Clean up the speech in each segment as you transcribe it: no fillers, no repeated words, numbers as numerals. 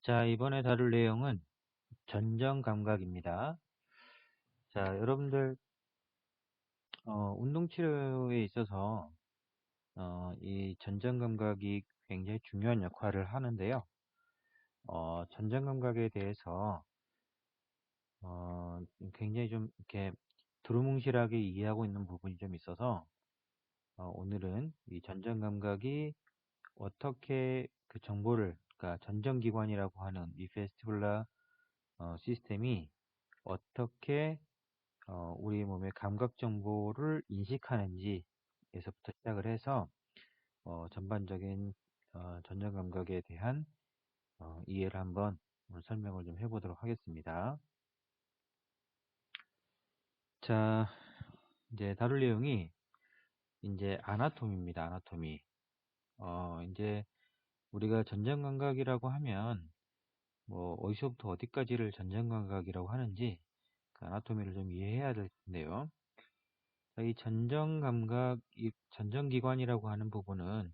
자, 이번에 다룰 내용은 전정 감각입니다. 자, 여러분들, 운동 치료에 있어서, 이 전정 감각이 굉장히 중요한 역할을 하는데요. 전정 감각에 대해서, 굉장히 좀 이렇게 두루뭉실하게 이해하고 있는 부분이 좀 있어서, 오늘은 이 전정 감각이 어떻게 그 정보를, 그러니까 전정기관이라고 하는 이 베스티뷸라 시스템이 어떻게 우리 몸의 감각 정보를 인식하는지에서부터 시작을 해서 전반적인 전정 감각에 대한 이해를 한번 오늘 설명을 좀 해보도록 하겠습니다. 자, 이제 다룰 내용이 이제 아나토미입니다. 아나토미. 이제 우리가 전정 감각이라고 하면 뭐 어디서부터 어디까지를 전정 감각이라고 하는지 그 아나토미를 좀 이해해야 될 텐데요. 이 전정 감각, 이 전정기관이라고 하는 부분은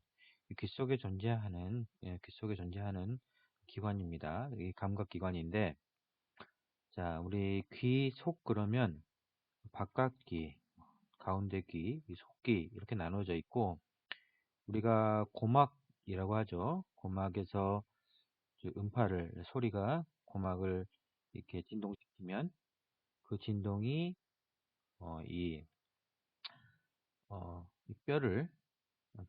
귀 속에 존재하는, 귀 속에 존재하는 기관입니다. 이 감각기관인데, 자, 우리 귀 속 그러면 바깥귀, 가운데귀, 이 속귀 이렇게 나눠져 있고, 우리가 고막이라고 하죠. 고막에서 음파를, 소리가 고막을 이렇게 진동시키면 그 진동이 이 이 뼈를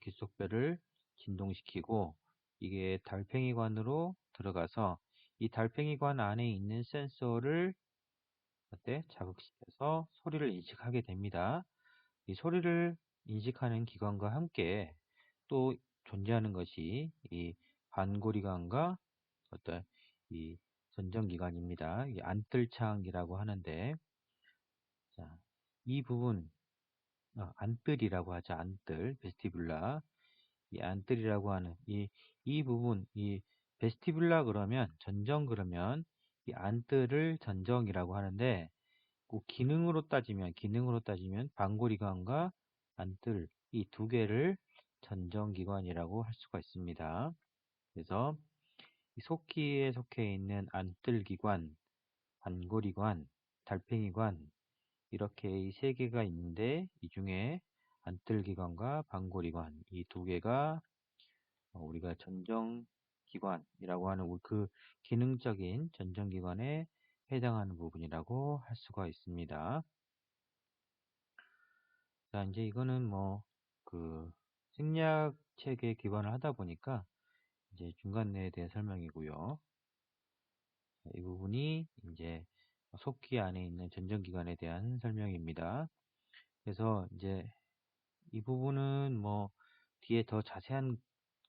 귀속뼈를 진동시키고 이게 달팽이관으로 들어가서 이 달팽이관 안에 있는 센서를 그때 자극시켜서 소리를 인식하게 됩니다. 이 소리를 인식하는 기관과 함께 또 존재하는 것이 이 반고리관과 어떤 이 전정기관입니다. 이 안뜰창이라고 하는데, 자, 이 부분, 안뜰이라고 하죠. 안뜰, 베스티뷸라. 이 안뜰이라고 하는 이 부분, 이 베스티뷸라 그러면 전정 그러면 이 안뜰을 전정이라고 하는데 그 기능으로 따지면 방골이관과 안뜰 이 두 개를 전정기관이라고 할 수가 있습니다. 그래서 이 속기에 속해 있는 안뜰기관, 반골이관, 달팽이관 이렇게 이 세 개가 있는데 이 중에 안뜰기관과 방골이관 이 두 개가 우리가 전정기관이라고 하는 그 기능적인 전정기관에 해당하는 부분이라고 할 수가 있습니다. 자, 이제 이거는 뭐, 생리학책에 기반을 하다 보니까 이제 중간내에 대한 설명이고요. 이 부분이 이제 속기 안에 있는 전정기관에 대한 설명입니다. 그래서 이제 이 부분은 뭐, 뒤에 더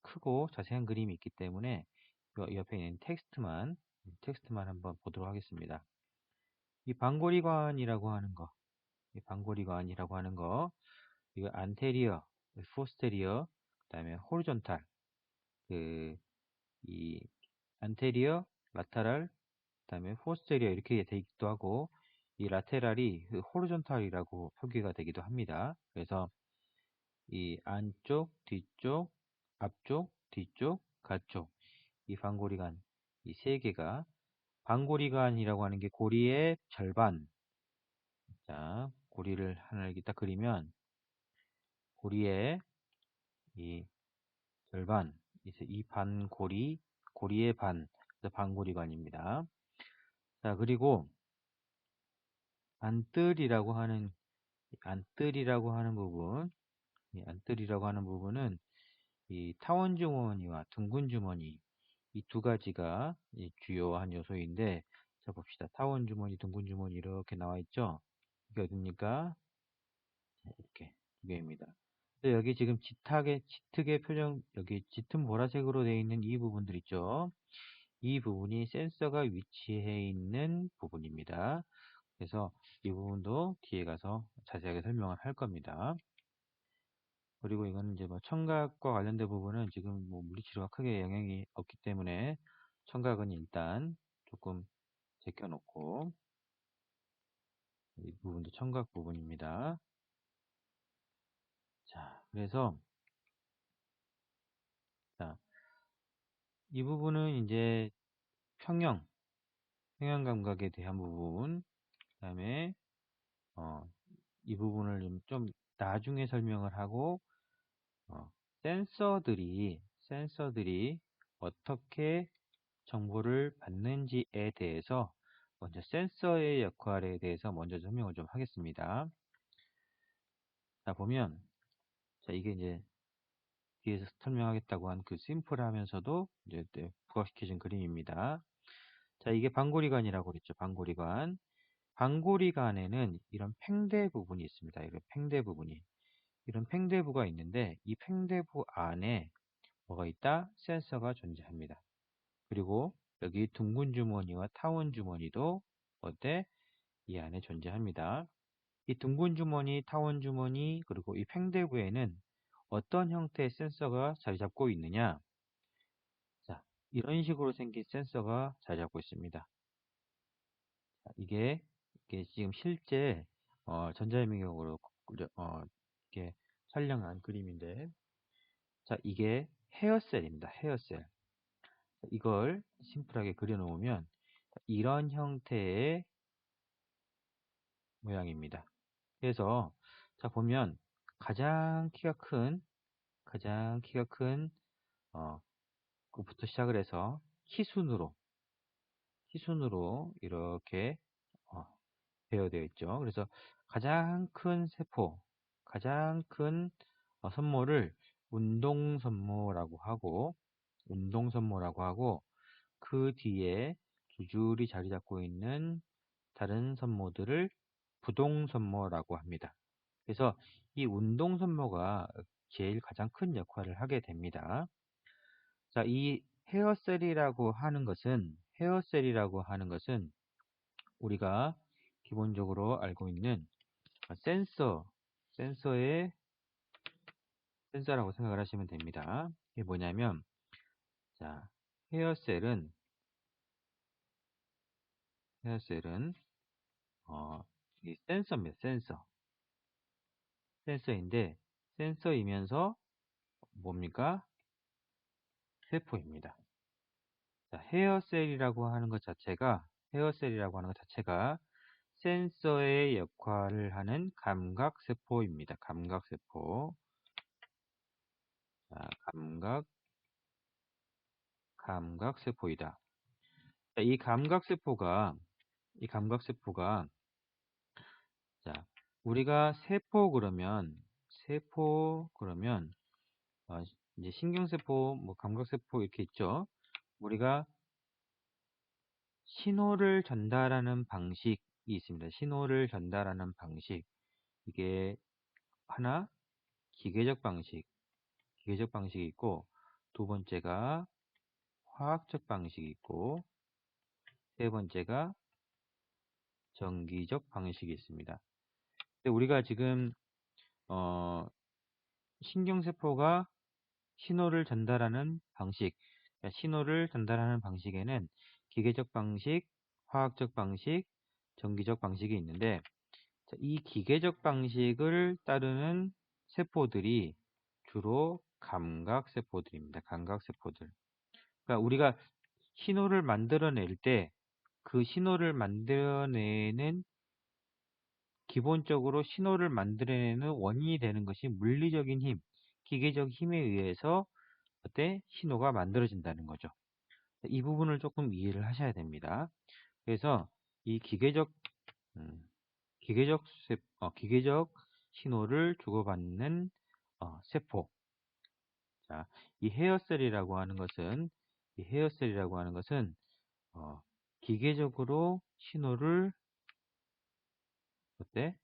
크고 자세한 그림이 있기 때문에 옆에 있는 텍스트만 한번 보도록 하겠습니다. 이 방고리관이라고 하는 거, 이거 안테리어, 포스테리어, 그다음에 호리존탈, 이 안테리어, 라테랄, 그다음에 포스테리어 이렇게 돼 있기도 하고, 이 라테랄이 호리존탈이라고 표기가 되기도 합니다. 그래서 이 안쪽, 뒤쪽, 앞쪽, 뒤쪽, 가쪽, 이 방고리관, 이 세 개가 방고리관이라고 하는 게 고리의 절반. 자, 고리를 하나 이렇게 딱 그리면 고리의 이 절반, 이 고리의 반, 그래서 반고리관입니다. 자, 그리고 안뜰이라고 하는 안뜰이라고 하는 부분, 이 안뜰이라고 하는 부분은 이 타원 주머니와 둥근 주머니 이 두 가지가 주요한 요소인데, 자 봅시다. 타원 주머니, 둥근 주머니 이렇게 나와 있죠. 이게 어딥니까? 이렇게 두 개입니다. 여기 지금 짙게 여기 짙은 보라색으로 되어 있는 이 부분들 있죠. 이 부분이 센서가 위치해 있는 부분입니다. 그래서 이 부분도 뒤에 가서 자세하게 설명을 할 겁니다. 그리고 이거는 이제 뭐 청각과 관련된 부분은 지금 뭐 물리치료가 크게 영향이 없기 때문에 청각은 일단 조금 제껴놓고, 이 부분도 청각 부분입니다. 자, 그래서 자, 이 부분은 이제 평형, 평형 감각에 대한 부분, 그 다음에 이 부분을 좀 나중에 설명을 하고 어, 센서들이 어떻게 정보를 받는지에 대해서 먼저 센서의 역할에 대해서 먼저 설명을 좀 하겠습니다. 자, 보면 자, 이게 이제 뒤에서 설명하겠다고 한 그 심플하면서도 이제 부각시켜진 그림입니다. 자, 이게 방고리관이라고 그랬죠. 방고리관. 방고리관에는 이런 팽대 부분이 있습니다. 이런 팽대 부분이. 이런 팽대부가 있는데 이 팽대부 안에 뭐가 있다? 센서가 존재합니다. 그리고 여기 둥근 주머니와 타원 주머니도 어때? 이 안에 존재합니다. 이 둥근 주머니, 타원 주머니, 그리고 이 팽대부에는 어떤 형태의 센서가 자리 잡고 있느냐? 자, 이런 식으로 생긴 센서가 자리 잡고 있습니다. 자, 이게 지금 실제 전자현미경으로 이렇게 촬영한 그림인데, 자, 이게 헤어셀입니다. 헤어셀. 이걸 심플하게 그려놓으면 이런 형태의 모양입니다. 그래서 자 보면 가장 키가 큰 그부터 시작을 해서 키순으로 이렇게 어, 배어되어 있죠. 그래서 가장 큰 세포, 가장 큰 선모를 운동선모라고 하고 그 뒤에 줄줄이 자리 잡고 있는 다른 선모들을 부동선모라고 합니다. 그래서 이 운동선모가 제일 가장 큰 역할을 하게 됩니다. 자, 이 헤어셀이라고 하는 것은 우리가 기본적으로 알고 있는 센서의 센서라고 생각을 하시면 됩니다. 이게 뭐냐면, 자, 헤어셀은 이 센서입니다. 센서인데 센서이면서 뭡니까? 세포입니다. 자, 헤어셀이라고 하는 것 자체가 센서의 역할을 하는 감각세포입니다. 감각세포. 자, 감각세포이다. 자, 이 감각세포가 자, 우리가 세포 그러면 어, 이제 신경세포, 뭐 감각세포 이렇게 있죠. 우리가 신호를 전달하는 방식이 있습니다. 신호를 전달하는 방식. 이게 하나, 기계적 방식이 있고, 두 번째가 화학적 방식이 있고, 세 번째가 전기적 방식이 있습니다. 근데 우리가 지금 신경세포가 신호를 전달하는 방식에는 기계적 방식, 화학적 방식, 전기적 방식이 있는데, 자, 이 기계적 방식을 따르는 세포들이 주로 감각세포들입니다. 감각세포들. 그러니까 우리가 신호를 만들어낼 때 그 신호를 만들어내는 기본적으로 신호를 만들어내는 원인이 되는 것이 물리적인 힘, 기계적 힘에 의해서 그때 신호가 만들어진다는 거죠. 이 부분을 조금 이해를 하셔야 됩니다. 그래서 이 음, 기계적 신호를 주고받는 세포. 자, 이 헤어셀이라고 하는 것은 어, 기계적으로 신호를 그때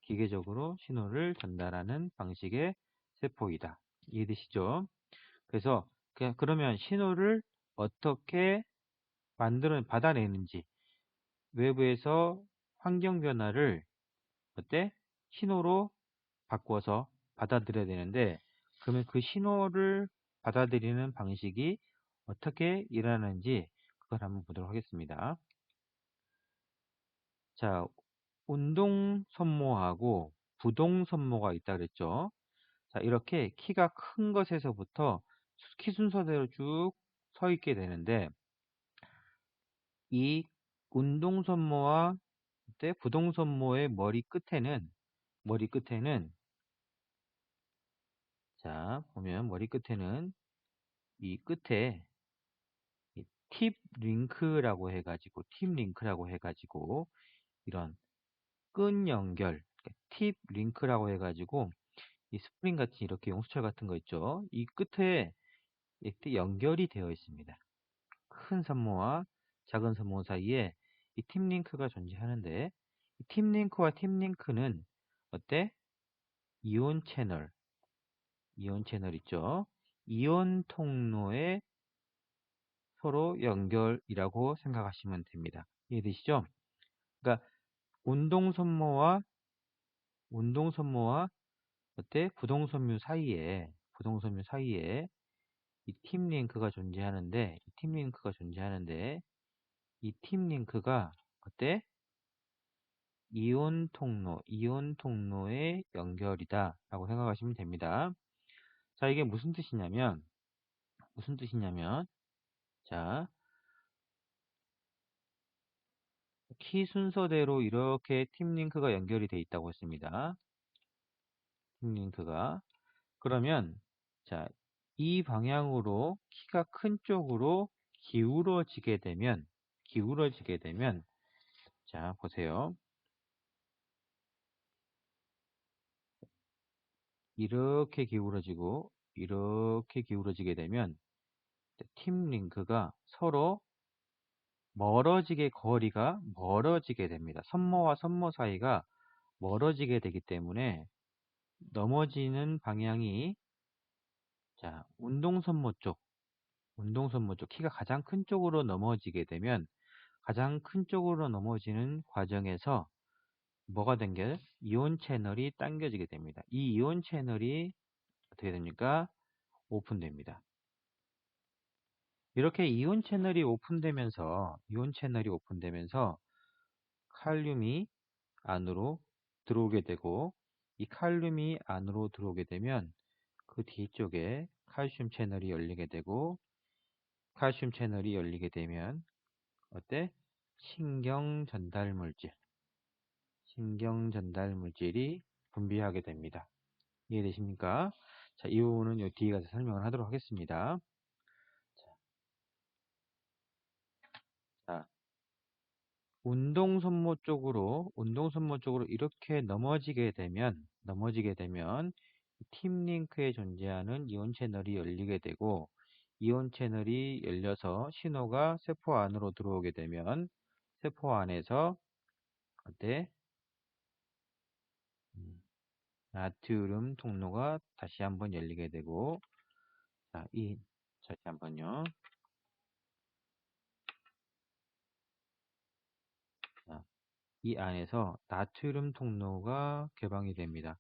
기계적으로 신호를 전달하는 방식의 세포이다. 이해되시죠? 그래서 그러면 신호를 어떻게 받아내는지 외부에서 환경 변화를 신호로 바꿔서 받아들여야 되는데 그러면 그 신호를 받아들이는 방식이 어떻게 일어나는지 그걸 한번 보도록 하겠습니다. 자, 운동 선모하고 부동 선모가 있다 그랬죠. 자, 이렇게 키가 큰 것에서부터 키 순서대로 쭉 서 있게 되는데 이 운동선모와 부동선모의 머리 끝에는 자, 보면 머리 끝에는 이 끝에 팁 링크라고 해가지고 이런 끈 연결, 팁 링크라고 해가지고 이 스프링 같은 이렇게 용수철 같은 거 있죠. 이 끝에 이렇게 연결이 되어 있습니다. 큰 선모와 작은 선모 사이에 이 팁 링크가 존재하는데 이 팁 링크와 팁 링크는 어때? 이온 채널 있죠. 이온 통로의 서로 연결이라고 생각하시면 됩니다. 이해되시죠? 그러니까 운동선모와 어때? 부동섬유 사이에 이 팀 링크가 존재하는데 이 팀 링크가 어때? 이온 통로의 연결이다 라고 생각하시면 됩니다. 자, 이게 무슨 뜻이냐면 자, 키 순서대로 이렇게 팀 링크가 연결이 되어 있다고 했습니다. 팀 링크가 그러면 자, 이 방향으로 키가 큰 쪽으로 기울어지게 되면 자, 보세요. 이렇게 기울어지게 되면 팀 링크가 서로 거리가 멀어지게 됩니다. 선모와 선모 사이가 멀어지게 되기 때문에 넘어지는 방향이 자, 운동선모 쪽 키가 가장 큰 쪽으로 넘어지게 되면 가장 큰 쪽으로 넘어지는 과정에서 뭐가 당겨요? 이온 채널이 당겨지게 됩니다. 이 이온 채널이 어떻게 됩니까? 오픈됩니다. 이렇게 이온 채널이 오픈되면서 칼륨이 안으로 들어오게 되고 이 칼륨이 안으로 들어오게 되면 그 뒤쪽에 칼슘 채널이 열리게 되고 칼슘 채널이 열리게 되면 어때? 신경 전달 물질이 분비하게 됩니다. 이해되십니까? 자, 이 부분은 요 뒤에 가서 설명을 하도록 하겠습니다. 자, 운동선모 쪽으로 이렇게 넘어지게 되면 팀 링크에 존재하는 이온 채널이 열리게 되고 이온 채널이 열려서 신호가 세포 안으로 들어오게 되면 세포 안에서 어때? 나트륨 통로가 다시 한번 열리게 되고 자, 다시 한번요. 자, 이 안에서 나트륨 통로가 개방이 됩니다.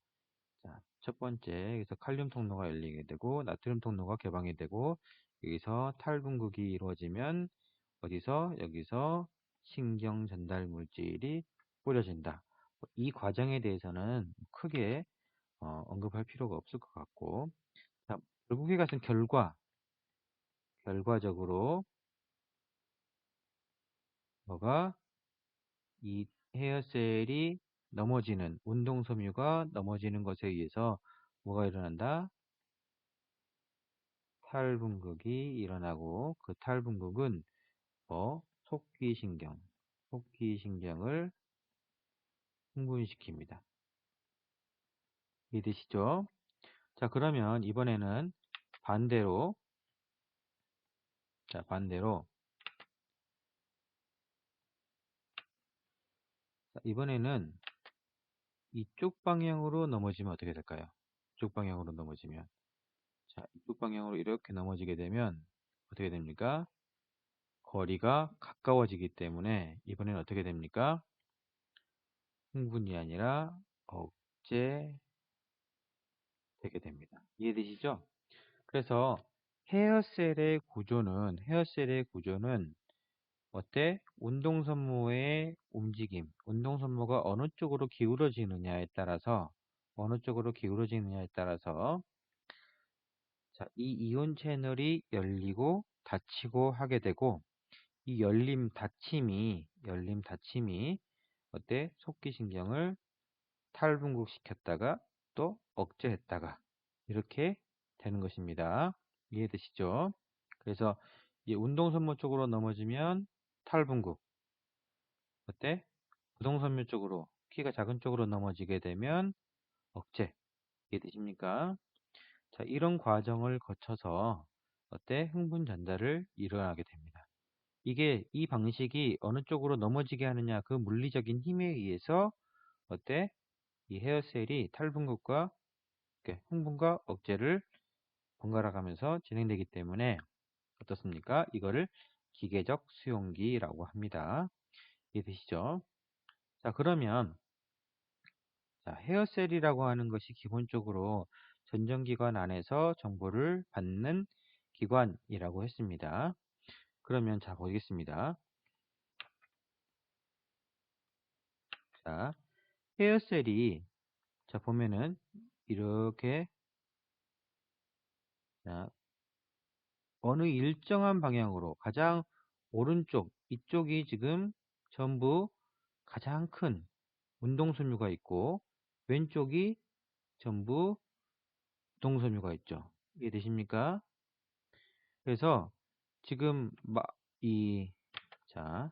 자, 첫 번째 여기서 칼륨 통로가 열리게 되고 나트륨 통로가 개방이 되고 여기서 탈분극이 이루어지면 여기서 신경 전달 물질이 뿌려진다. 이 과정에 대해서는 크게 언급할 필요가 없을 것 같고 자, 결국에 같은 결과적으로 뭐가 이 헤어셀이 운동섬유가 넘어지는 것에 의해서 뭐가 일어난다? 탈분극이 일어나고 그 탈분극은 속기신경을 흥분시킵니다. 이해되시죠? 자, 그러면 이번에는 반대로 이번에는 이쪽 방향으로 넘어지면 어떻게 될까요? 이쪽 방향으로 넘어지면 자, 이쪽 방향으로 이렇게 넘어지게 되면 어떻게 됩니까? 거리가 가까워지기 때문에 이번에는 어떻게 됩니까? 흥분이 아니라 억제되게 됩니다. 이해되시죠? 그래서 헤어셀의 구조는 어때? 운동선모가 어느 쪽으로 기울어지느냐에 따라서 자, 이 이온 채널이 열리고 닫히고 하게 되고 이 열림 닫힘이 어때? 속기신경을 탈분국시켰다가 또 억제했다가 이렇게 되는 것입니다. 이해되시죠? 그래서 이 운동선모 쪽으로 넘어지면 탈분국, 어때? 부동선묘 쪽으로 키가 작은 쪽으로 넘어지게 되면 억제. 이해되십니까? 자, 이런 과정을 거쳐서 어때? 흥분 전달을 일어나게 됩니다. 이 방식이 어느 쪽으로 넘어지게 하느냐 그 물리적인 힘에 의해서 어때? 이 헤어셀이 탈분국과 흥분과 억제를 번갈아 가면서 진행되기 때문에 어떻습니까? 이거를 기계적 수용기라고 합니다. 이해되시죠? 자, 그러면 자, 헤어셀이라고 하는 것이 기본적으로 전정기관 안에서 정보를 받는 기관이라고 했습니다. 그러면 자, 보겠습니다. 자, 헤어셀이 자, 보면은 이렇게 자, 어느 일정한 방향으로 가장 오른쪽 이쪽이 지금 전부 가장 큰 운동섬유가 있고 왼쪽이 전부 동섬유가 있죠. 이해되십니까? 그래서 지금 자,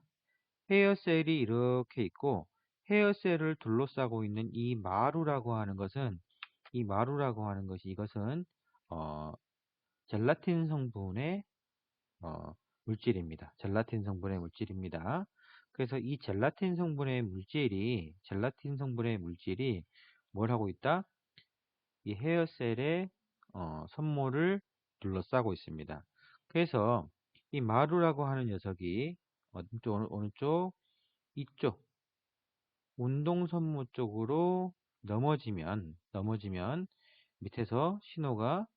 헤어셀이 이렇게 있고 헤어셀을 둘러싸고 있는 이 마루라고 하는 것이 이것은 어, 젤라틴 성분의 물질입니다. 젤라틴 성분의 물질입니다. 그래서 이 젤라틴 성분의 물질이 뭘 하고 있다? 이 헤어셀의 선모를 둘러싸고 있습니다. 그래서 이 마루라고 하는 녀석이 어느 쪽? 이쪽 운동선모 쪽으로 넘어지면 밑에서 신호가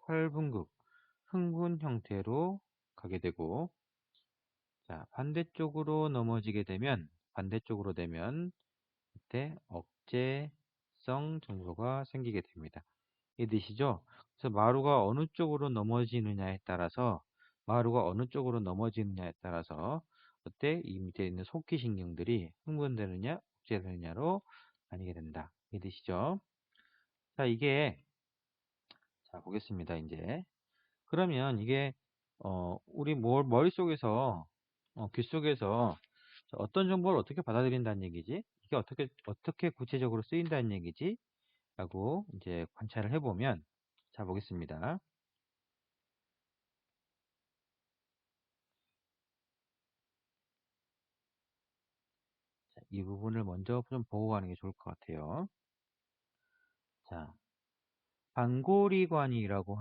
탈분국, 흥분 형태로 가게 되고 자, 반대쪽으로 되면 그때 억제성 정보가 생기게 됩니다. 이해되시죠? 그래서 마루가 어느 쪽으로 넘어지느냐에 따라서 그때 이 밑에 있는 속기신경들이 흥분되느냐, 억제되느냐로 나뉘게 된다. 이해되시죠? 자, 자, 보겠습니다, 이제. 그러면 이게, 우리 머릿속에서, 귀 속에서 어떤 정보를 어떻게 받아들인다는 얘기지? 이게 어떻게 구체적으로 쓰인다는 얘기지? 라고 이제 관찰을 해보면, 자, 보겠습니다. 자, 이 부분을 먼저 좀 보고 가는 게 좋을 것 같아요. 자, 방고리관이라고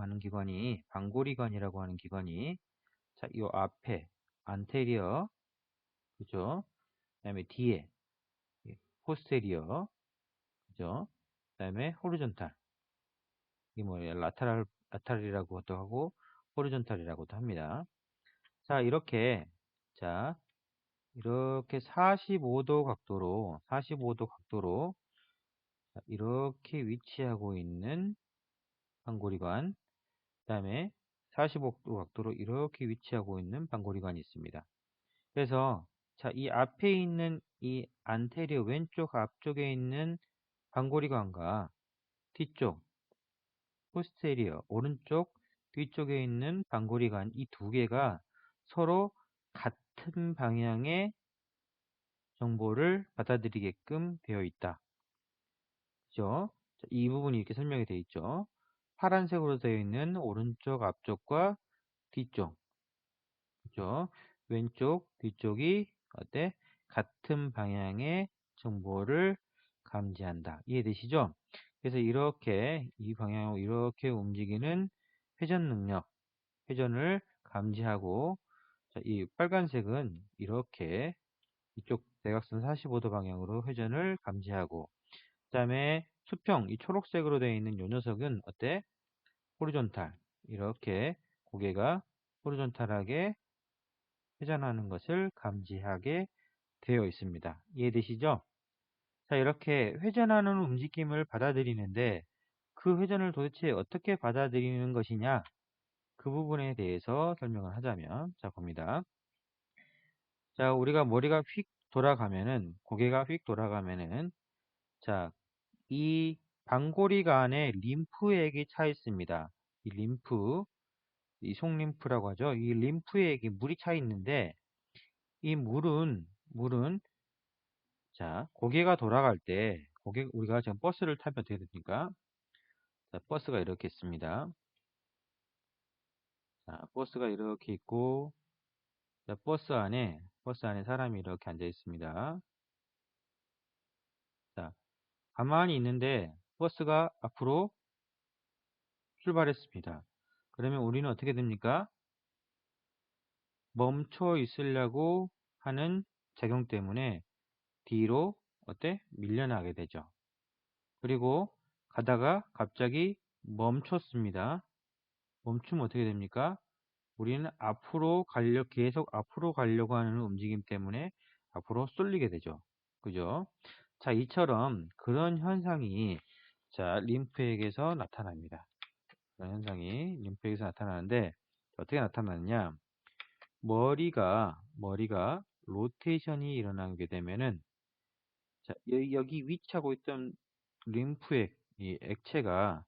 하는 기관이, 자, 이 앞에, 안테리어, 그죠? 그 다음에 뒤에, 포스테리어, 그죠? 그 다음에 호리존탈. 이게 뭐예요? 라타랄이라고도 하고, 호리존탈이라고도 합니다. 자, 자, 이렇게 45도 각도로, 자, 이렇게 위치하고 있는 방고리관, 그 다음에 45도 각도로 이렇게 위치하고 있는 방고리관이 있습니다. 그래서, 자, 이 앞에 있는 이 안테리어 왼쪽 앞쪽에 있는 방고리관과 뒤쪽, 포스테리어 오른쪽 뒤쪽에 있는 방고리관 이 두 개가 서로 같은 방향의 정보를 받아들이게끔 되어 있다. 그죠? 자, 이 부분이 이렇게 설명이 되어 있죠. 파란색으로 되어 있는 오른쪽 앞쪽과 뒤쪽, 그죠? 왼쪽, 뒤쪽이 어때? 같은 방향의 정보를 감지한다. 이해되시죠? 그래서 이렇게 이 방향으로 이렇게 움직이는 회전 능력, 회전을 감지하고 자, 이 빨간색은 이렇게 이쪽 대각선 45도 방향으로 회전을 감지하고 그 다음에 수평, 이 초록색으로 되어 있는 요 녀석은 어때? 호리존탈. 이렇게 고개가 호리존탈하게 회전하는 것을 감지하게 되어 있습니다. 이해되시죠? 자, 이렇게 회전하는 움직임을 받아들이는데 그 회전을 도대체 어떻게 받아들이는 것이냐? 그 부분에 대해서 설명을 하자면, 자, 봅니다. 자, 우리가 머리가 휙 돌아가면은, 고개가 휙 돌아가면은, 자, 이 방골이가 안에 림프액이 차 있습니다. 이 림프, 이 속림프라고 하죠. 이 림프액이 물이 차 있는데, 이 물은, 자, 고개가 돌아갈 때, 우리가 지금 버스를 타면 어떻게 됩니까? 자, 버스가 이렇게 있습니다. 자, 버스가 이렇게 있고, 자, 버스 안에 사람이 이렇게 앉아 있습니다. 자, 가만히 있는데, 버스가 앞으로 출발했습니다. 그러면 우리는 어떻게 됩니까? 멈춰 있으려고 하는 작용 때문에 뒤로 밀려나게 되죠. 그리고 가다가 갑자기 멈췄습니다. 멈추면 어떻게 됩니까? 우리는 계속 앞으로 가려고 하는 움직임 때문에 앞으로 쏠리게 되죠. 그죠? 자, 이처럼 그런 현상이 자, 림프액에서 나타납니다. 그런 현상이 림프액에서 나타나는데 어떻게 나타나느냐? 머리가 로테이션이 일어나게 되면은 자, 여기 위치하고 있던 림프액, 이 액체가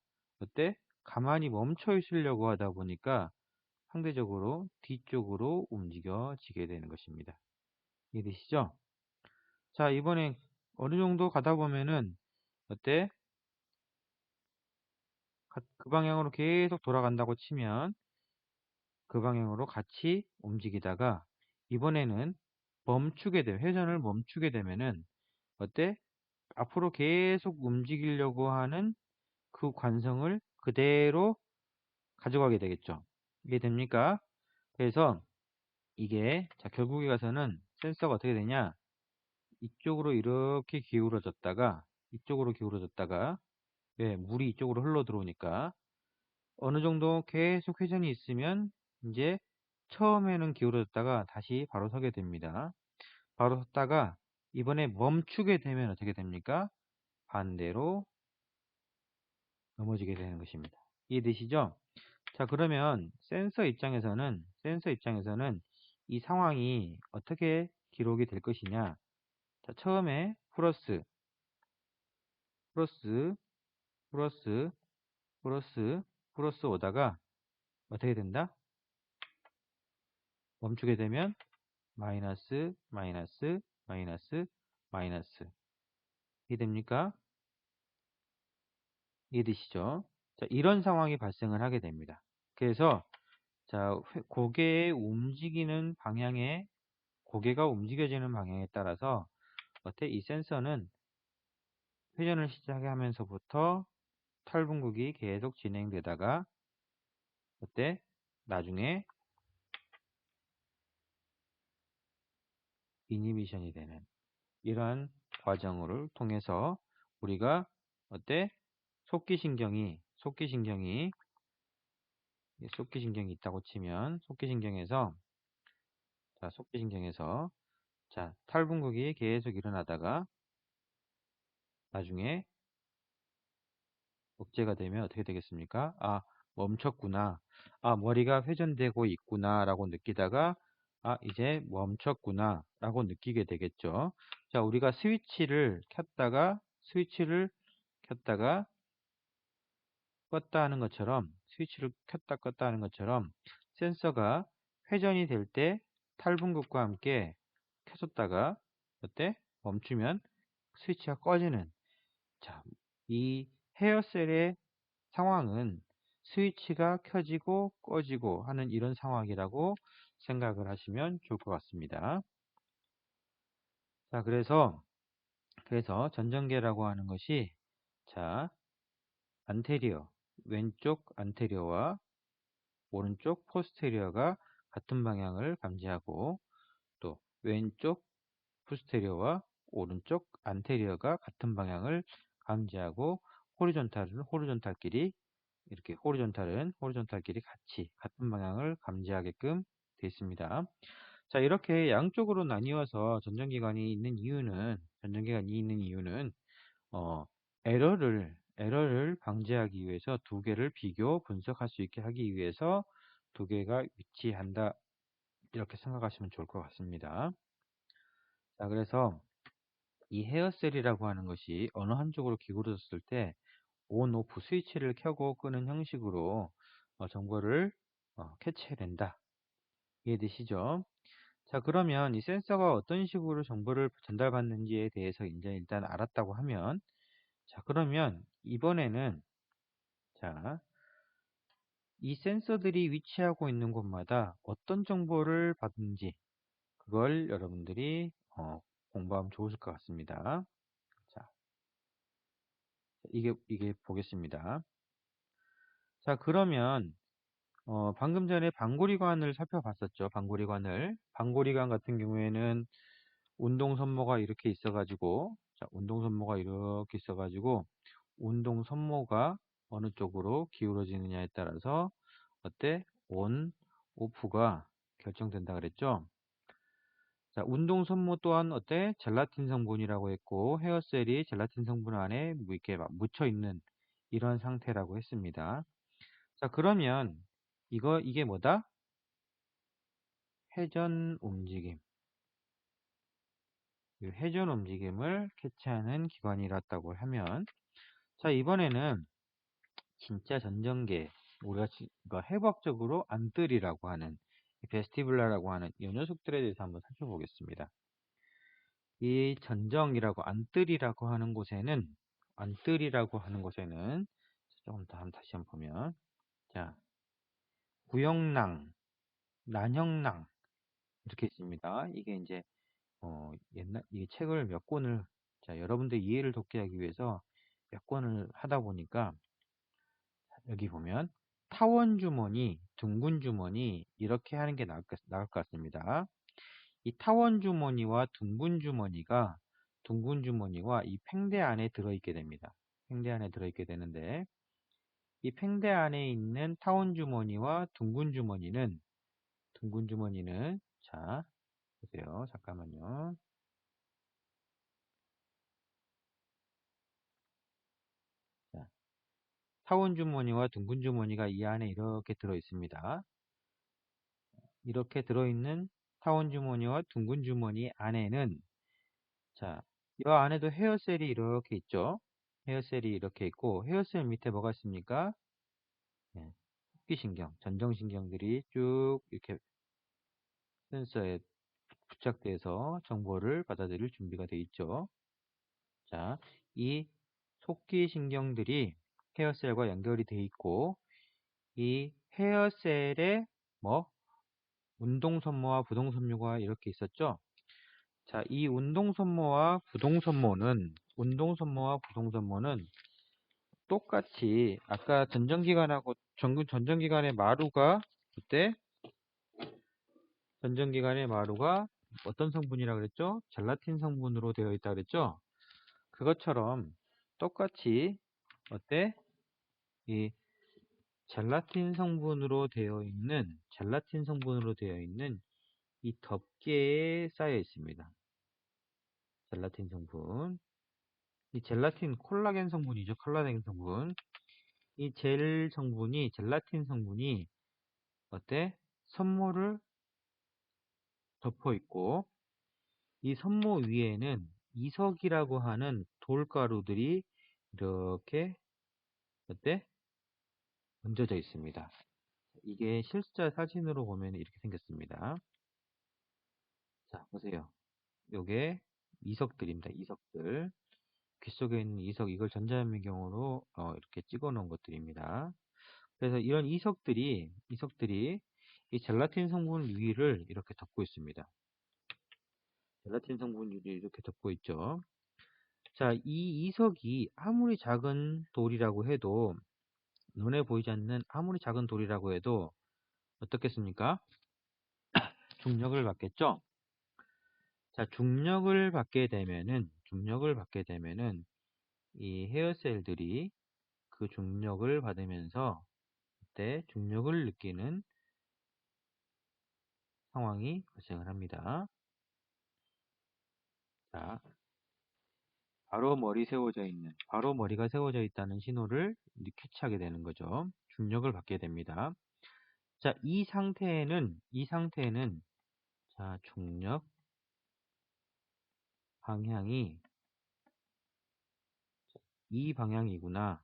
가만히 멈춰 있으려고 하다 보니까 상대적으로 뒤쪽으로 움직여지게 되는 것입니다. 이해되시죠? 자, 이번에 어느 정도 가다 보면은 어때? 그 방향으로 계속 돌아간다고 치면 그 방향으로 같이 움직이다가 이번에는 회전을 멈추게 되면은 어때? 앞으로 계속 움직이려고 하는 그 관성을 그대로 가져가게 되겠죠. 이게 됩니까? 그래서 이게 자 결국에 가서는 센서가 어떻게 되냐? 이쪽으로 이렇게 기울어졌다가 왜 물이 이쪽으로 흘러 들어오니까 어느 정도 계속 회전이 있으면 이제 처음에는 기울어졌다가 다시 바로 서게 됩니다. 바로 섰다가 이번에 멈추게 되면 어떻게 됩니까? 반대로 넘어지게 되는 것입니다. 이해되시죠? 자, 그러면 센서 입장에서는 이 상황이 어떻게 기록이 될 것이냐? 자, 처음에 플러스, 플러스, 플러스 오다가 어떻게 된다? 멈추게 되면 마이너스, 마이너스, 마이너스, 마이너스. 이해됩니까? 이해되시죠? 자, 이런 상황이 발생을 하게 됩니다. 그래서 자, 고개가 움직여지는 방향에 따라서 이 센서는 회전을 시작하면서부터 탈분국이 계속 진행되다가 나중에 이니비션이 되는 이러한 과정을 통해서 우리가 속기신경이 있다고 치면 속기신경에서 자, 탈분국이 계속 일어나다가 나중에 억제가 되면 어떻게 되겠습니까? 아, 멈췄구나. 아, 머리가 회전되고 있구나 라고 느끼다가 아, 이제 멈췄구나 라고 느끼게 되겠죠. 자, 우리가 스위치를 켰다가 껐다 하는 것처럼 스위치를 켰다 껐다 하는 것처럼 센서가 회전이 될 때 탈분급과 함께 켜졌다가 멈추면 스위치가 꺼지는 자, 이 헤어셀의 상황은 스위치가 켜지고 꺼지고 하는 이런 상황이라고 생각을 하시면 좋을 것 같습니다. 자, 그래서 전전계라고 하는 것이 자, 왼쪽 안테리어와 오른쪽 포스테리어가 같은 방향을 감지하고 또 왼쪽 포스테리어와 오른쪽 안테리어가 같은 방향을 감지하고 호리존탈끼리 이렇게 호리존탈끼리 같이 같은 방향을 감지하게끔 되어 있습니다. 자, 이렇게 양쪽으로 나뉘어서 전전기관이 있는 이유는 어, 에러를 방지하기 위해서 두 개를 비교 분석할 수 있게 하기 위해서 두 개가 위치한다 이렇게 생각하시면 좋을 것 같습니다. 자, 그래서 이 헤어셀이라고 하는 것이 어느 한쪽으로 기울어졌을 때 온, 오프 스위치를 켜고 끄는 형식으로 정보를 캐치해낸다. 이해되시죠? 자, 그러면 이 센서가 어떤 식으로 정보를 전달받는지에 대해서 이제 일단 알았다고 하면, 자, 그러면 이번에는, 자, 이 센서들이 위치하고 있는 곳마다 어떤 정보를 받는지, 그걸 여러분들이 공부하면 좋으실 것 같습니다. 자, 이게 보겠습니다. 자, 그러면 방금 전에 방고리관을 살펴봤었죠. 방고리관을. 방고리관 같은 경우에는 운동선모가 이렇게 있어가지고, 자, 운동선모가 이렇게 있어가지고, 운동선모가 어느 쪽으로 기울어지느냐에 따라서 어때? 온, 오프가 결정된다 그랬죠. 자, 운동선모 또한 어때? 젤라틴 성분이라고 했고, 헤어셀이 젤라틴 성분 안에 뭐 이렇게 막 묻혀 있는 이런 상태라고 했습니다. 자, 그러면 이게 뭐다? 회전 움직임. 이 회전 움직임을 캐치하는 기관이었다고 하면, 자, 이번에는 진짜 전전계, 우리가 해부학적으로 안뜰이라고 하는, 베스티뷸라라고 하는 이 녀석들에 대해서 한번 살펴보겠습니다. 이 전정이라고, 안뜰이라고 하는 곳에는, 조금 더 다시 한번 보면, 자, 구형낭, 난형낭, 이렇게 있습니다. 이게 이제 이 책을 몇 권을, 자, 여러분들 이해를 돕게 하기 위해서 몇 권을 하다 보니까, 여기 보면, 타원 주머니, 둥근 주머니, 이렇게 하는 게 나을 것 같습니다. 이 타원 주머니와 둥근 주머니와 이 팽대 안에 들어있게 됩니다. 팽대 안에 들어있게 되는데, 이 팽대 안에 있는 타원 주머니와 둥근 주머니는, 자, 보세요. 잠깐만요. 자, 타원 주머니와 둥근 주머니가 이 안에 이렇게 들어 있습니다. 이렇게 들어있는 타원 주머니와 둥근 주머니 안에는, 자, 이 안에도 헤어셀이 이렇게 있죠. 헤어셀이 이렇게 있고, 헤어셀 밑에 뭐가 있습니까? 네, 호기신경, 전정신경들이 쭉 이렇게 센서에 부착돼서 정보를 받아들일 준비가 되어 있죠. 자, 이 속기신경들이 헤어셀과 연결이 되어 있고, 이 헤어셀에 뭐 운동선모와 부동선모가 이렇게 있었죠. 자, 이 운동선모와 부동선모는 똑같이 아까 전정기관하고 전정기관의 마루가 그때 전정기관의 마루가 어떤 성분이라 그랬죠? 젤라틴 성분으로 되어 있다 그랬죠? 그것처럼 똑같이 어때? 이 젤라틴 성분으로 되어 있는 이 덮개에 쌓여 있습니다. 젤라틴 성분. 이 젤라틴 콜라겐 성분이죠. 콜라겐 성분. 이 젤라틴 성분이 어때? 선모를 덮어 있고 이 선모 위에는 이석이라고 하는 돌가루들이 이렇게 어때? 얹어져 있습니다. 이게 실제 사진으로 보면 이렇게 생겼습니다. 자, 보세요. 요게 이석들입니다. 이석들. 귀 속에 있는 이석, 이걸 전자현미경으로 이렇게 찍어 놓은 것들입니다. 그래서 이런 이석들이 이 젤라틴 성분 위를 이렇게 덮고 있습니다. 젤라틴 성분 위를 이렇게 덮고 있죠. 자, 이 이석이 아무리 작은 돌이라고 해도, 눈에 보이지 않는 아무리 작은 돌이라고 해도 어떻겠습니까? 중력을 받겠죠? 자, 중력을 받게 되면은 이 헤어셀들이 그 중력을 받으면서 그때 중력을 느끼는 상황이 발생을 합니다. 자, 바로 머리가 세워져 있다는 신호를 캐치하게 되는 거죠. 중력을 받게 됩니다. 자, 이 상태에는, 자, 중력, 방향이 이 방향이구나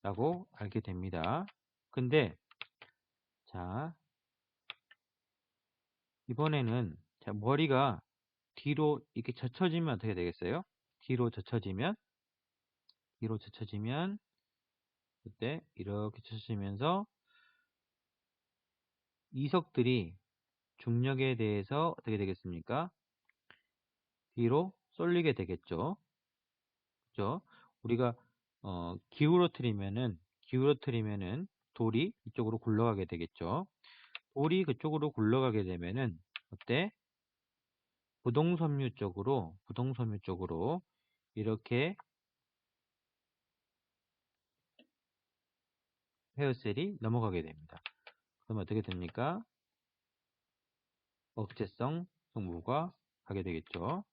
라고 알게 됩니다. 근데 자 이번에는 자 머리가 뒤로 이렇게 젖혀지면 어떻게 되겠어요? 뒤로 젖혀지면 그때 이렇게 젖혀지면서 이석들이 중력에 대해서 어떻게 되겠습니까? 뒤로 쏠리게 되겠죠. 그죠? 우리가 기울어뜨리면은 돌이 이쪽으로 굴러가게 되겠죠. 돌이 그쪽으로 굴러가게 되면은 어때? 부동섬유 쪽으로 이렇게 헤어셀이 넘어가게 됩니다. 그럼 어떻게 됩니까? 억제성 성분과 가게 되겠죠.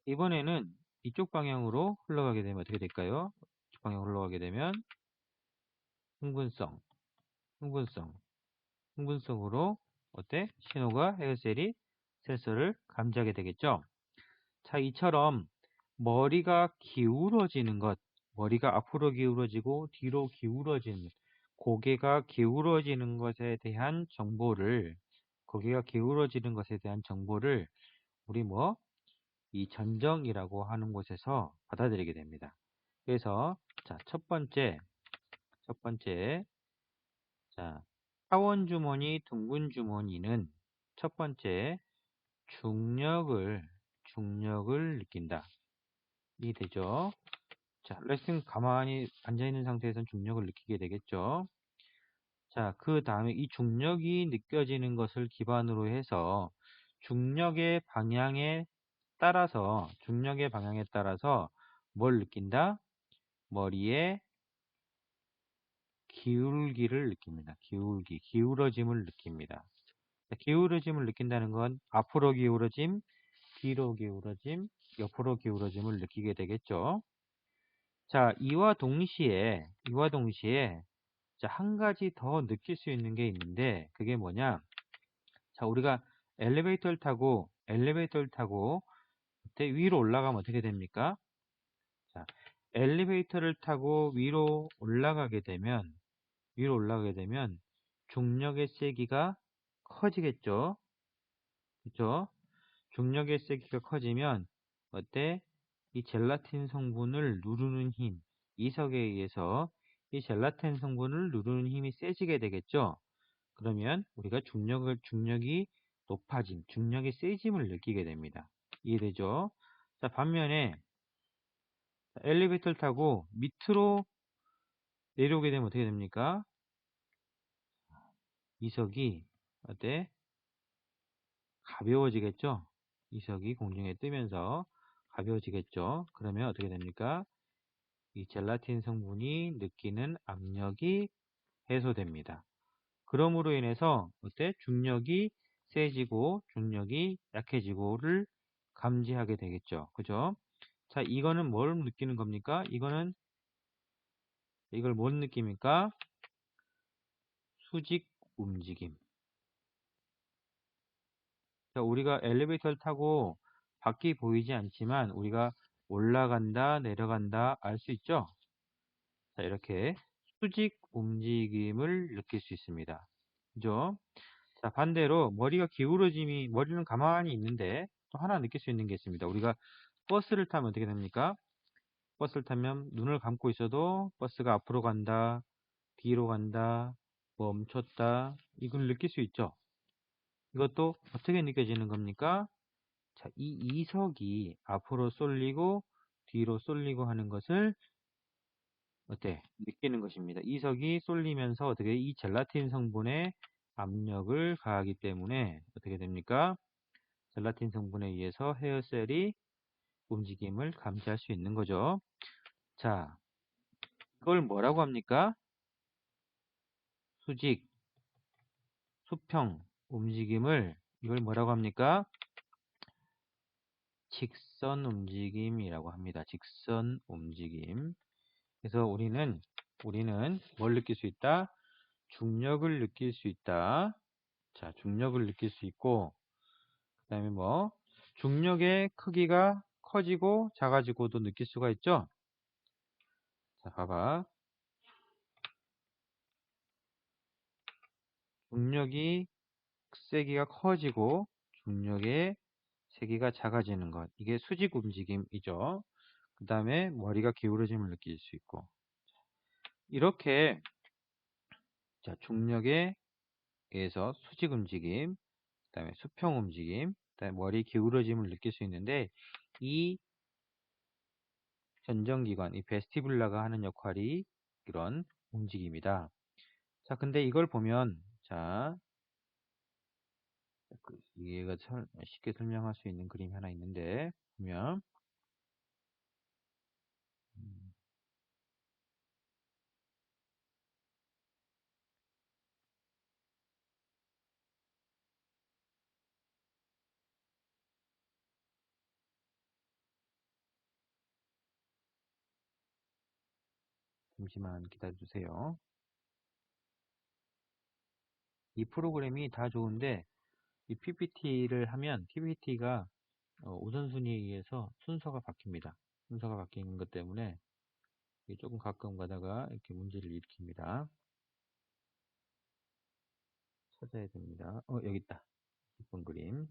이번에는 이쪽 방향으로 흘러가게 되면 어떻게 될까요? 이쪽 방향으로 흘러가게 되면 흥분성, 흥분성, 흥분성으로 어때? 신호가 헤어셀이 센서를 감지하게 되겠죠. 자, 이처럼 머리가 기울어지는 것, 머리가 앞으로 기울어지고 뒤로 기울어지는, 고개가 기울어지는 것에 대한 정보를, 고개가 기울어지는 것에 대한 정보를 우리 이 전정이라고 하는 곳에서 받아들이게 됩니다. 그래서 자, 첫 번째, 자, 타원 주머니, 둥근 주머니는 첫 번째 중력을 느낀다. 이해되죠? 자, 레슨 가만히 앉아있는 상태에서는 중력을 느끼게 되겠죠. 자, 그 다음에 이 중력이 느껴지는 것을 기반으로 해서 중력의 방향에 따라서 뭘 느낀다? 머리에 기울기를 느낍니다. 기울어짐을 느낍니다. 자, 기울어짐을 느낀다는 건 앞으로 기울어짐, 뒤로 기울어짐, 옆으로 기울어짐을 느끼게 되겠죠. 자, 이와 동시에 자, 한 가지 더 느낄 수 있는 게 있는데 그게 뭐냐? 자, 우리가 엘리베이터를 타고 그때 위로 올라가면 어떻게 됩니까? 자, 엘리베이터를 타고 위로 올라가게 되면 중력의 세기가 커지겠죠? 그죠? 중력의 세기가 커지면 어때? 이 젤라틴 성분을 누르는 힘, 이석에 의해서 이 젤라틴 성분을 누르는 힘이 세지게 되겠죠? 그러면 우리가 중력이 중력이 세짐을 느끼게 됩니다. 이해되죠? 자, 반면에 엘리베이터를 타고 밑으로 내려오게 되면 어떻게 됩니까? 이석이 어때? 가벼워지겠죠? 이석이 공중에 뜨면서 가벼워지겠죠? 그러면 어떻게 됩니까? 이 젤라틴 성분이 느끼는 압력이 해소됩니다. 그럼으로 인해서 어때? 중력이 세지고 중력이 약해지고를 감지하게 되겠죠. 그죠? 자, 이거는 뭘 느끼는 겁니까? 이걸 뭘 느낍니까? 수직 움직임. 자, 우리가 엘리베이터를 타고 밖이 보이지 않지만 우리가 올라간다, 내려간다 알 수 있죠? 자, 이렇게 수직 움직임을 느낄 수 있습니다. 그죠? 자, 반대로 머리는 가만히 있는데 또 하나 느낄 수 있는 게 있습니다. 우리가 버스를 타면 어떻게 됩니까? 버스를 타면 눈을 감고 있어도 버스가 앞으로 간다, 뒤로 간다, 멈췄다, 이걸 느낄 수 있죠? 이것도 어떻게 느껴지는 겁니까? 자, 이 이석이 앞으로 쏠리고 뒤로 쏠리고 하는 것을 느끼는 것입니다. 이석이 쏠리면서 이 젤라틴 성분에 압력을 가하기 때문에 어떻게 됩니까? 젤라틴 성분에 의해서 헤어셀이 움직임을 감지할 수 있는 거죠. 자, 이걸 뭐라고 합니까? 수직, 수평 움직임을 이걸 뭐라고 합니까? 직선 움직임이라고 합니다. 직선 움직임. 그래서 우리는 뭘 느낄 수 있다? 중력을 느낄 수 있다. 자, 중력을 느낄 수 있고, 그 다음에 중력의 크기가 커지고 작아지고도 느낄 수가 있죠. 자, 봐봐. 중력이 세기가 커지고 중력의 세기가 작아지는 것. 이게 수직 움직임이죠. 그 다음에 머리가 기울어짐을 느낄 수 있고. 이렇게 자, 중력에 의해서 수직 움직임, 그 다음에 수평 움직임, 그 다음에 머리 기울어짐을 느낄 수 있는데 이 전정기관, 이 베스티뷸라가 하는 역할이 이런 움직임이다. 자, 근데 이걸 보면 자, 얘가 쉽게 설명할 수 있는 그림이 하나 있는데 보면 음, 잠시만 기다려주세요. 이 프로그램이 다 좋은데 이 PPT를 하면 PPT가 우선순위에 의해서 순서가 바뀝니다. 순서가 바뀌는 것 때문에 조금 가끔 가다가 이렇게 문제를 일으킵니다. 찾아야 됩니다. 여기 있다. 이쁜 그림.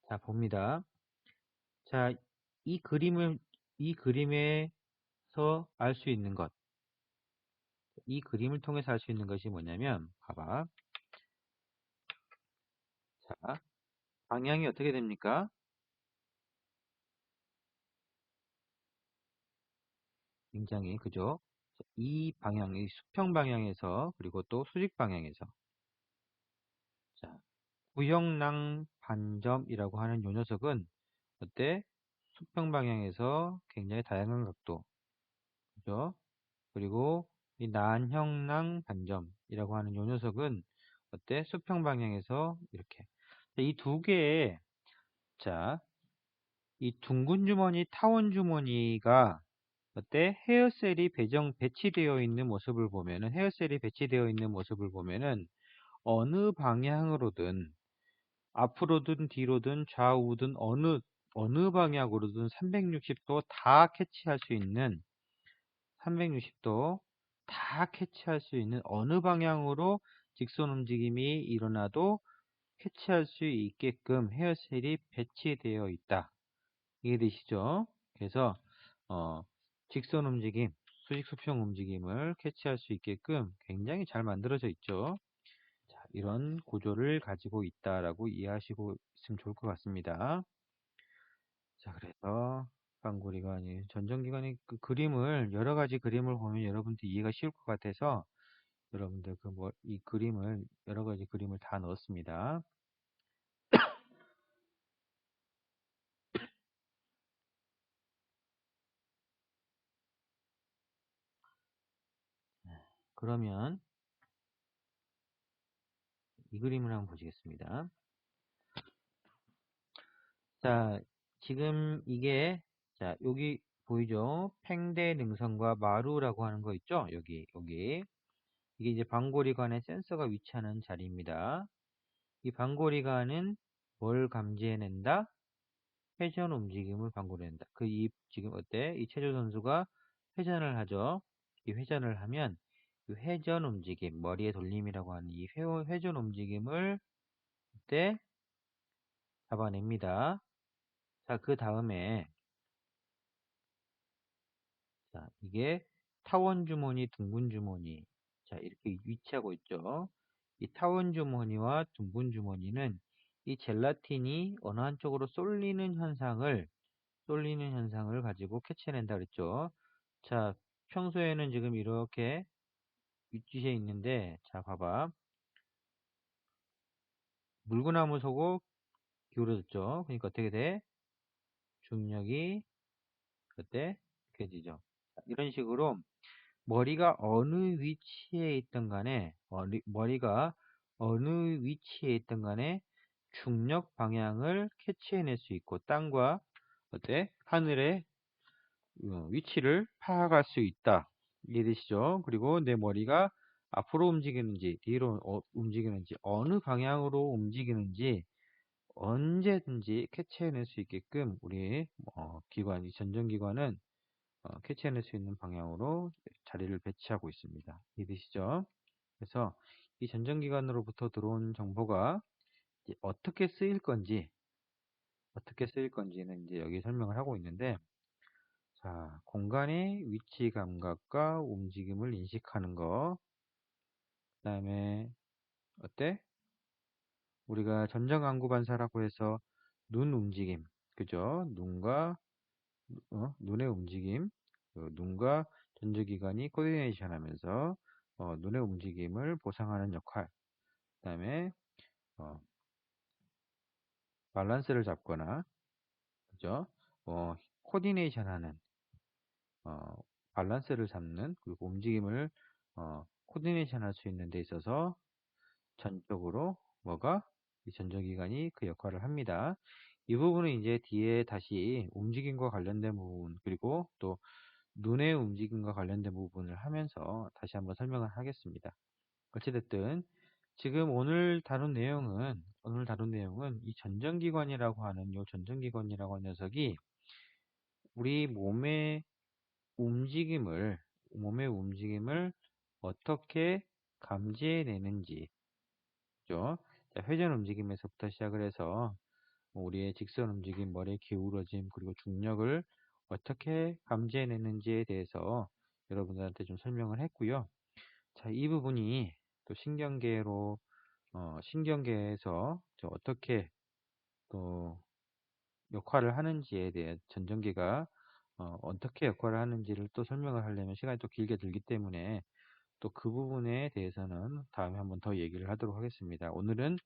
자, 봅니다. 자, 이 그림에서 알 수 있는 것, 이 그림을 통해서 알 수 있는 것이 뭐냐면, 봐봐. 자, 방향이 어떻게 됩니까? 굉장히, 그죠? 이 방향, 이 수평 방향에서, 그리고 또 수직 방향에서. 자, 구형랑 반점이라고 하는 요 녀석은, 어때? 수평 방향에서 굉장히 다양한 각도, 그죠? 그리고 이 난형랑 반점이라고 하는 요 녀석은 어때? 수평 방향에서 이렇게. 이 두 개의 자, 이 둥근 주머니, 타원 주머니가 어때? 헤어셀이 배치되어 있는 모습을 보면은 헤어셀이 배치되어 있는 모습을 보면은 어느 방향으로든 앞으로든 뒤로든 좌우든 어느 방향으로든 360도 다 캐치할 수 있는 360도 다 캐치할 수 있는 어느 방향으로 직선 움직임이 일어나도 캐치할 수 있게끔 헤어셀이 배치되어 있다. 이해되시죠? 그래서 직선 움직임, 수직 수평 움직임을 캐치할 수 있게끔 굉장히 잘 만들어져 있죠. 자, 이런 구조를 가지고 있다라고 이해하시고 있으면 좋을 것 같습니다. 자, 그래서 방구리관이 전정기관의 그 그림을 여러 가지 그림을 보면 여러분들 이해가 쉬울 것 같아서 여러분들 이 그림을 여러 가지 그림을 다 넣었습니다. 그러면 이 그림을 한번 보시겠습니다. 자, 지금 이게 자, 여기 보이죠? 팽대 능선과 마루라고 하는 거 있죠? 여기. 이게 이제 방고리관의 센서가 위치하는 자리입니다. 이 방고리관은 뭘 감지해낸다? 회전 움직임을 방고리낸다. 지금 어때? 이 체조 선수가 회전을 하죠. 이 회전을 하면 이 회전 움직임, 머리의 돌림이라고 하는 이 회전 움직임을 그때 잡아냅니다. 자, 그 다음에 자, 이게 타원 주머니, 둥근 주머니. 자, 이렇게 위치하고 있죠. 이 타원 주머니와 둥근 주머니는 이 젤라틴이 어느 한쪽으로 쏠리는 현상을 가지고 캐치해낸다 그랬죠. 자, 평소에는 지금 이렇게 위치해 있는데, 자, 봐봐. 물구나무 서고 기울어졌죠. 그러니까 어떻게 돼? 중력이 그때 느껴지죠. 자, 이런 식으로 머리가 어느 위치에 있든 간에 머리가 어느 위치에 있든 간에 중력 방향을 캐치해낼 수 있고 땅과 어때? 하늘의 위치를 파악할 수 있다. 이해되시죠? 그리고 내 머리가 앞으로 움직이는지 뒤로 움직이는지 어느 방향으로 움직이는지 언제든지 캐치해낼 수 있게끔 우리 기관, 이 전정기관은 캐치해낼 수 있는 방향으로 자리를 배치하고 있습니다. 이해되시죠? 그래서 이 전정기관으로부터 들어온 정보가 이제 어떻게 쓰일 건지는 이제 여기 설명을 하고 있는데, 자, 공간의 위치 감각과 움직임을 인식하는 거, 그 다음에 어때? 우리가 전정안구 반사라고 해서 눈 움직임, 그죠? 눈의 움직임, 눈과 전조기관이 코디네이션 하면서 눈의 움직임을 보상하는 역할, 그 다음에 어, 밸런스를 잡거나, 그죠? 코디네이션 하는, 어, 밸런스를 잡는, 그리고 움직임을 코디네이션 할 수 있는 데 있어서 전적으로 이 전조기관이 그 역할을 합니다. 이 부분은 이제 뒤에 다시 움직임과 관련된 부분, 그리고 또 눈의 움직임과 관련된 부분을 하면서 다시 한번 설명을 하겠습니다. 어찌됐든 지금 오늘 다룬 내용은 이 전정기관이라고 하는 녀석이 우리 움직임을 몸의 움직임을 어떻게 감지해내는지, 죠? 자, 회전 움직임에서부터 시작을 해서 우리의 직선 움직임, 머리의 기울어짐, 그리고 중력을 어떻게 감지해내는지에 대해서 여러분들한테 좀 설명을 했고요. 자, 이 부분이 또 신경계에서 어떻게 또 역할을 하는지에 대해 전전기가 어떻게 역할을 하는지를 또 설명을 하려면 시간이 또 길게 들기 때문에 또 그 부분에 대해서는 다음에 한번 더 얘기를 하도록 하겠습니다. 오늘은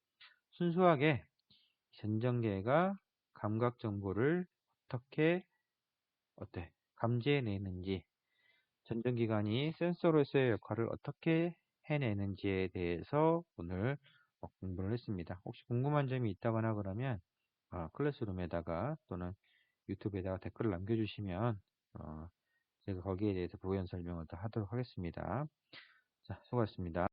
순수하게 전전기가 감각 정보를 감지해내는지, 전전기관이 센서로서의 역할을 어떻게 해내는지에 대해서 오늘 공부를 했습니다. 혹시 궁금한 점이 있다거나 그러면 클래스룸에다가 또는 유튜브에다가 댓글을 남겨주시면 제가 거기에 대해서 부연 설명을 더 하도록 하겠습니다. 자, 수고하셨습니다.